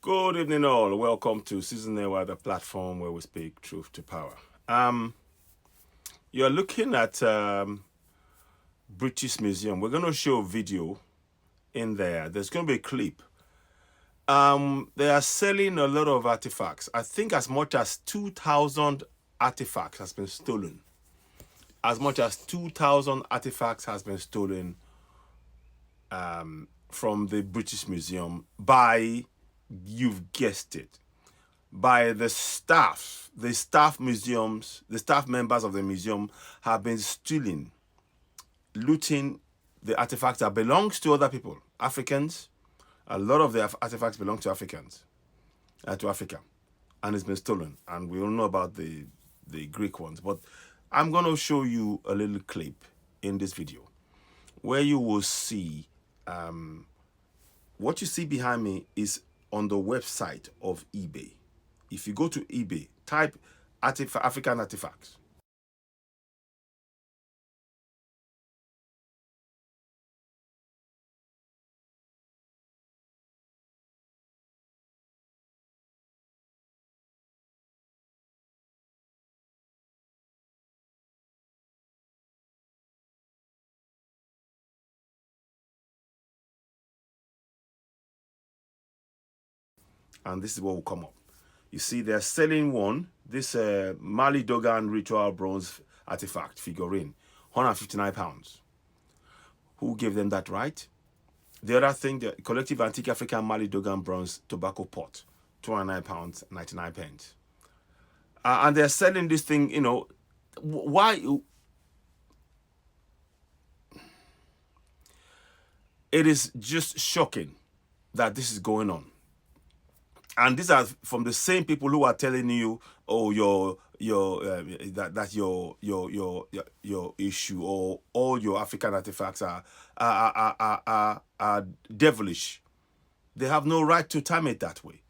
Good evening, all. Welcome to Season A, the platform where we speak truth to power. You're looking at British Museum. We're going to show a video in there. There's going to be a clip. They are selling a lot of artifacts. I think as much as 2,000 artifacts has been stolen. As much as 2,000 artifacts has been stolen from the British Museum by, you've guessed it, by the staff. The staff members of the museum have been stealing, looting the artifacts that belongs to other people, Africans. A lot of the artifacts belong to Africans, to Africa, and it's been stolen. And we all know about the Greek ones. But I'm going to show you a little clip in this video where you will see what you see behind me is on the website of eBay. If you go to eBay, type African Artefacts. And this is what will come up. You see, they're selling one, this Mali Dogon ritual bronze artifact figurine, £159. Who gave them that right? The other thing, the collective antique African Mali Dogon bronze tobacco pot, £209.99. And they're selling this thing, you know, why? It is just shocking that this is going on. And these are from the same people who are telling you, oh, your issue, or all your African artifacts are devilish. They have no right to time it that way,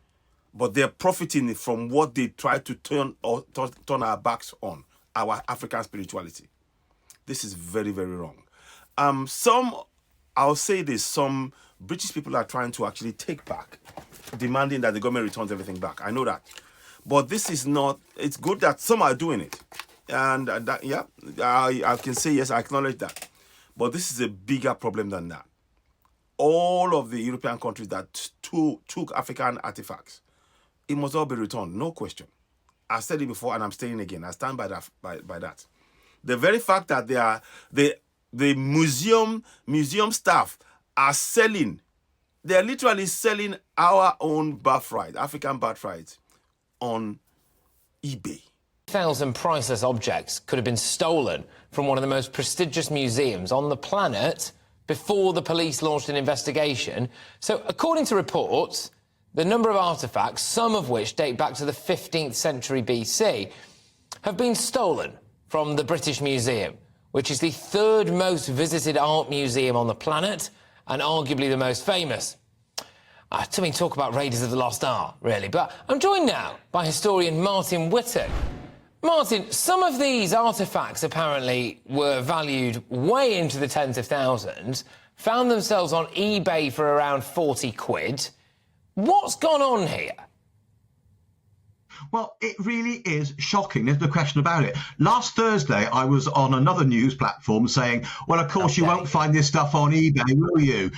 but they're profiting from what they try to turn our backs on, our African spirituality. This is very, very wrong. I'll say this: some British people are trying to actually take back, demanding that the government returns everything back. I know that. But this is not, it's good that some are doing it. And yeah, I can say, yes, I acknowledge that. But this is a bigger problem than that. All of the European countries that took African artifacts, it must all be returned, no question. I said it before and I'm saying it again. I stand by that. By that. The very fact that they are, the museum staff are selling, they're literally selling our own birthright, African birthright, on eBay. 1,000 priceless objects could have been stolen from one of the most prestigious museums on the planet before the police launched an investigation. So, according to reports, the number of artefacts, some of which date back to the 15th century BC, have been stolen from the British Museum, which is the third most visited art museum on the planet and arguably the most famous. To me, talk about Raiders of the Lost Art, really. But I'm joined now by historian Martin Whittock. Martin, some of these artefacts apparently were valued way into the tens of thousands, found themselves on eBay for around 40 quid. What's gone on here? Well, it really is shocking. There's no question about it. Last Thursday, I was on another news platform saying, well, of course, you won't find this stuff on eBay, will you?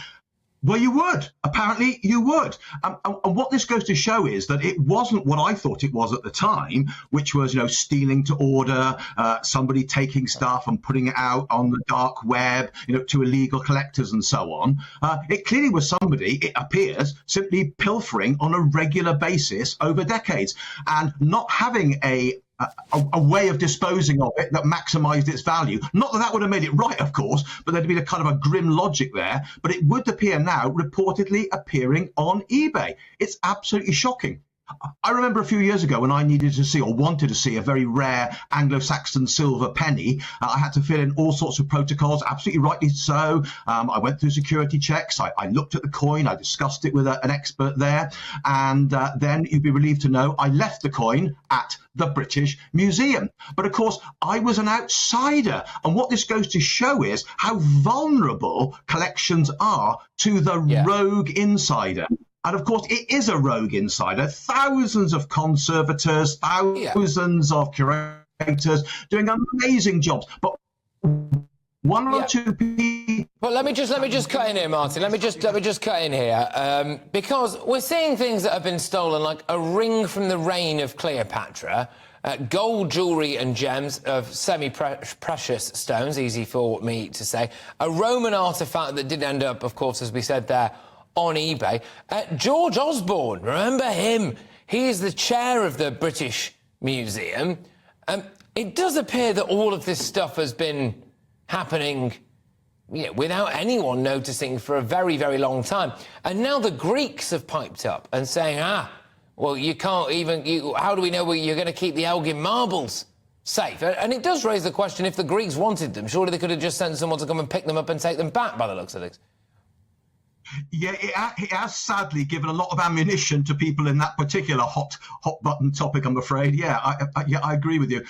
Well, you would. Apparently, you would. And what this goes to show is that it wasn't what I thought it was at the time, which was, stealing to order, somebody taking stuff and putting it out on the dark web, to illegal collectors and so on. It clearly was somebody, it appears, simply pilfering on a regular basis over decades and not having a way of disposing of it that maximised its value. Not that that would have made it right, of course, but there'd been a kind of a grim logic there. But it would appear now reportedly appearing on eBay. It's absolutely shocking. I remember a few years ago when I needed to see or wanted to see a very rare Anglo-Saxon silver penny. I had to fill in all sorts of protocols, absolutely rightly so. I went through security checks. I looked at the coin. I discussed it with an expert there. And then you'd be relieved to know I left the coin at the British Museum. But of course, I was an outsider. And what this goes to show is how vulnerable collections are to the rogue insider. And of course, it is a rogue insider. Thousands of conservators, thousands of curators doing amazing jobs. But one or two people. Well, let me just cut in here, Martin. Let me just cut in here because we're seeing things that have been stolen, like a ring from the reign of Cleopatra, gold jewellery and gems of semi-precious stones, easy for me to say, a Roman artefact that did end up, of course, as we said there, on eBay. George Osborne, remember him? He is the chair of the British Museum. It does appear that all of this stuff has been happening without anyone noticing for a very, very long time. And now the Greeks have piped up and saying, well, you can't even... how do we know you're going to keep the Elgin marbles safe? And it does raise the question, if the Greeks wanted them, surely they could have just sent someone to come and pick them up and take them back, by the looks of things. Yeah, it has sadly given a lot of ammunition to people in that particular hot button topic, I'm afraid. Yeah, I agree with you.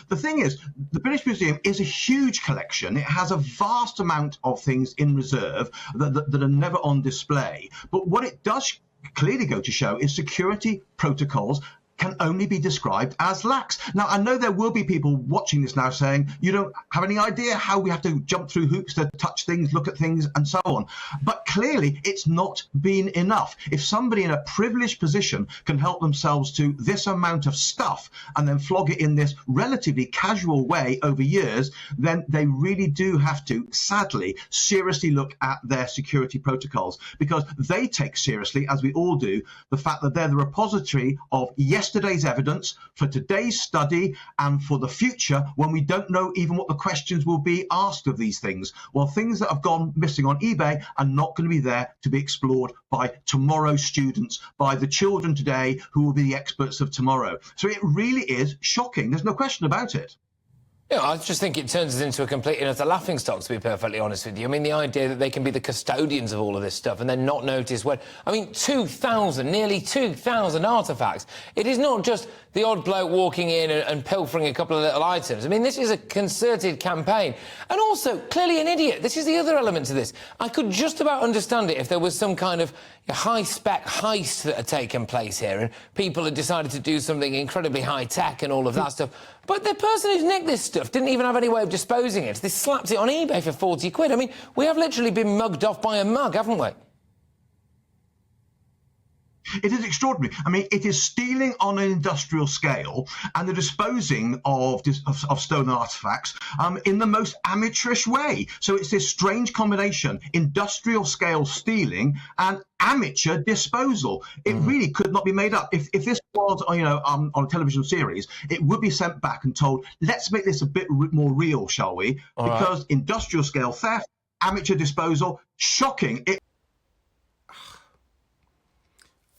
The thing is, the British Museum is a huge collection. It has a vast amount of things in reserve that are never on display. But what it does clearly go to show is security protocols can only be described as lax. Now, I know there will be people watching this now saying, you don't have any idea how we have to jump through hoops to touch things, look at things, and so on. But clearly, it's not been enough. If somebody in a privileged position can help themselves to this amount of stuff and then flog it in this relatively casual way over years, then they really do have to, sadly, seriously look at their security protocols, because they take seriously, as we all do, the fact that they're the repository of yesterday's evidence for today's study and for the future, when we don't know even what the questions will be asked of these things. Well, things that have gone missing on eBay are not going to be there to be explored by tomorrow's students, by the children today who will be the experts of tomorrow. So it really is shocking. There's no question about it. I just think it turns us into a complete and utter laughingstock, to be perfectly honest with you. I mean, the idea that they can be the custodians of all of this stuff and then not notice when... I mean, nearly 2,000 artefacts. It is not just the odd bloke walking in and pilfering a couple of little items. I mean, this is a concerted campaign. And also, clearly an idiot. This is the other element to this. I could just about understand it if there was some kind of high-spec heist that had taken place here and people had decided to do something incredibly high-tech and all of that stuff. But the person who's nicked this stuff didn't even have any way of disposing it. They slapped it on eBay for 40 quid. I mean, we have literally been mugged off by a mug, haven't we? It is extraordinary. I mean, it is stealing on an industrial scale and the disposing of stolen artefacts in the most amateurish way. So it's this strange combination, industrial scale stealing and amateur disposal. It really could not be made up. If this was, on a television series, it would be sent back and told, let's make this a bit more real, shall we? Because industrial scale theft, amateur disposal, shocking.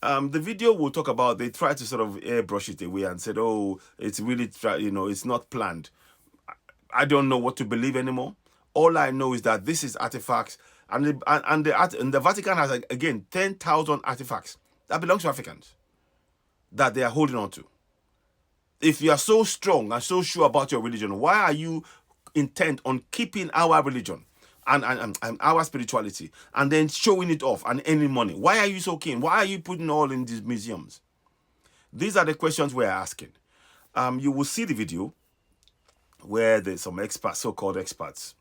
The video will talk about, they tried to sort of airbrush it away and said, oh, it's really, it's not planned. I don't know what to believe anymore. All I know is that this is artifacts, and the Vatican has, again, 10,000 artifacts that belong to Africans that they are holding on to. If you are so strong and so sure about your religion, why are you intent on keeping our religion and our spirituality and then showing it off and earning money? Why are you so keen? Why are you putting all in these museums? These are the questions we're asking. You will see the video where there's some experts, so-called experts,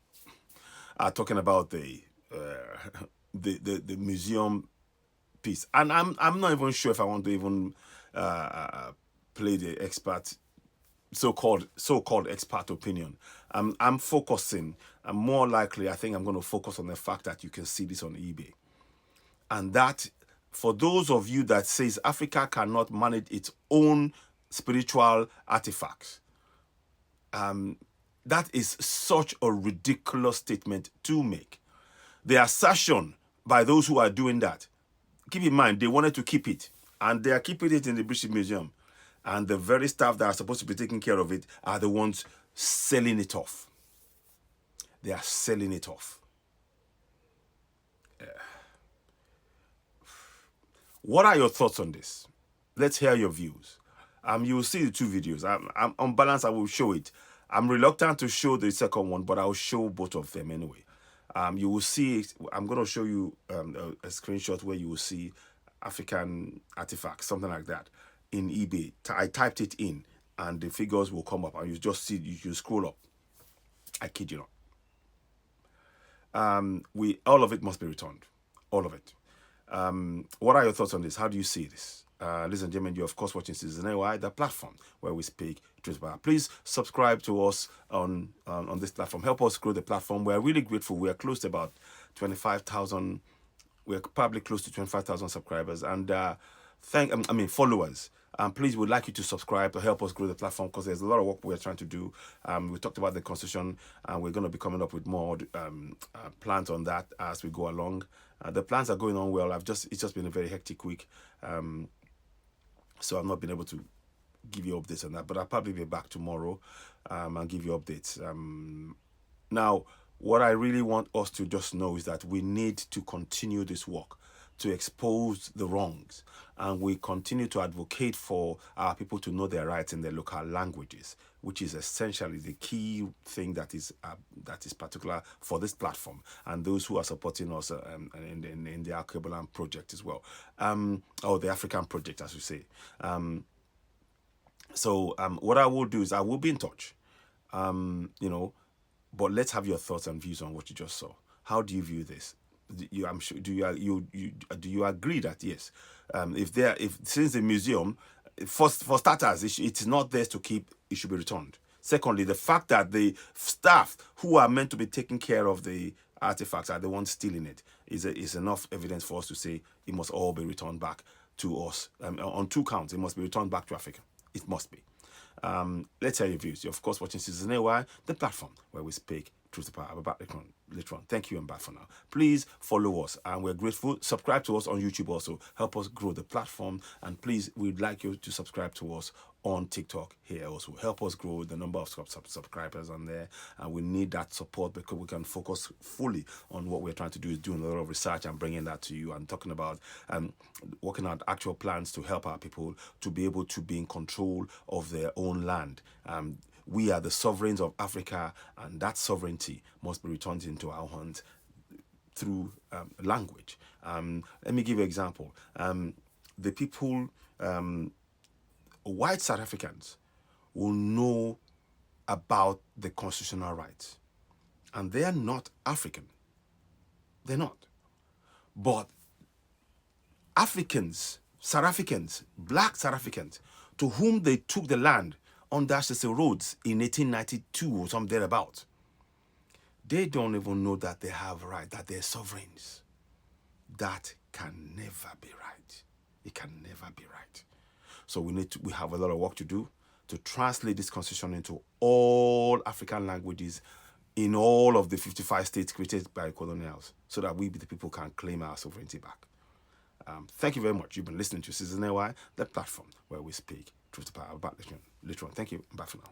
are talking about the museum piece. And I'm not even sure if I want to even play the expert, so-called expert opinion. I'm focusing, and more likely, I think I'm going to focus on the fact that you can see this on eBay. And that, for those of you that says Africa cannot manage its own spiritual artifacts, that is such a ridiculous statement to make. The assertion by those who are doing that, keep in mind, they wanted to keep it, and they are keeping it in the British Museum. And the very staff that are supposed to be taking care of it are the ones selling it off. They are selling it off. What are your thoughts on this? Let's hear your views. You will see the two videos. I'm on balance, I will show it. I'm reluctant to show the second one, but I'll show both of them anyway. You will see it. I'm going to show you a screenshot where you will see African Artefacts, something like that, in eBay. I typed it in, and the figures will come up, and you just see, you scroll up. I kid you not. All of it must be returned, all of it. What are your thoughts on this? How do you see this? Ladies and gentlemen, you're of course watching Citizen AY, the platform where we speak truth power. Please subscribe to us on this platform. Help us grow the platform. We're really grateful. We are close to about 25,000. We're probably close to 25,000 subscribers and followers. Please, we'd like you to subscribe to help us grow the platform, because there's a lot of work we're trying to do. We talked about the constitution, and we're going to be coming up with more plans on that as we go along. The plans are going on well. It's just been a very hectic week, so I've not been able to give you updates on that. But I'll probably be back tomorrow and give you updates. Now, what I really want us to just know is that we need to continue this work to expose the wrongs, and we continue to advocate for our people to know their rights in their local languages, which is essentially the key thing that is particular for this platform and those who are supporting us in the Alkebulan project as well, or the African project, as we say. So what I will do is I will be in touch, but let's have your thoughts and views on what you just saw. How do you view this? Do you agree that yes, since the museum, for starters, it's not there to keep, it should be returned. Secondly, the fact that the staff who are meant to be taking care of the artifacts are the ones stealing it is enough evidence for us to say it must all be returned back to us. On 2 counts, it must be returned back to Africa. It must be. Let's hear your views. You're of course watching Citizen AY, the platform where we speak truth to power. I'll be back later on. Thank you and bye for now. Please follow us, and we're grateful. Subscribe to us on YouTube also. Help us grow the platform, and please, we'd like you to subscribe to us on TikTok here also. Help us grow the number of subscribers on there, and we need that support because we can focus fully on what we're trying to do, is doing a lot of research and bringing that to you and talking about working out actual plans to help our people to be able to be in control of their own land. We are the sovereigns of Africa, and that sovereignty must be returned into our hands through language. Let me give you an example. The people, white South Africans, will know about the constitutional rights, and they are not African. They're not. But Africans, South Africans, black South Africans, to whom they took the land on the roads in 1892 or something thereabout, they don't even know that they have right, that they're sovereigns. That can never be right. It can never be right. So we have a lot of work to do to translate this constitution into all African languages in all of the 55 states created by colonials, so that we, the people, can claim our sovereignty back. Thank you very much. You've been listening to Citizen AY, the platform where we speak truth to power. I'll be back later on. Thank you. Bye for now.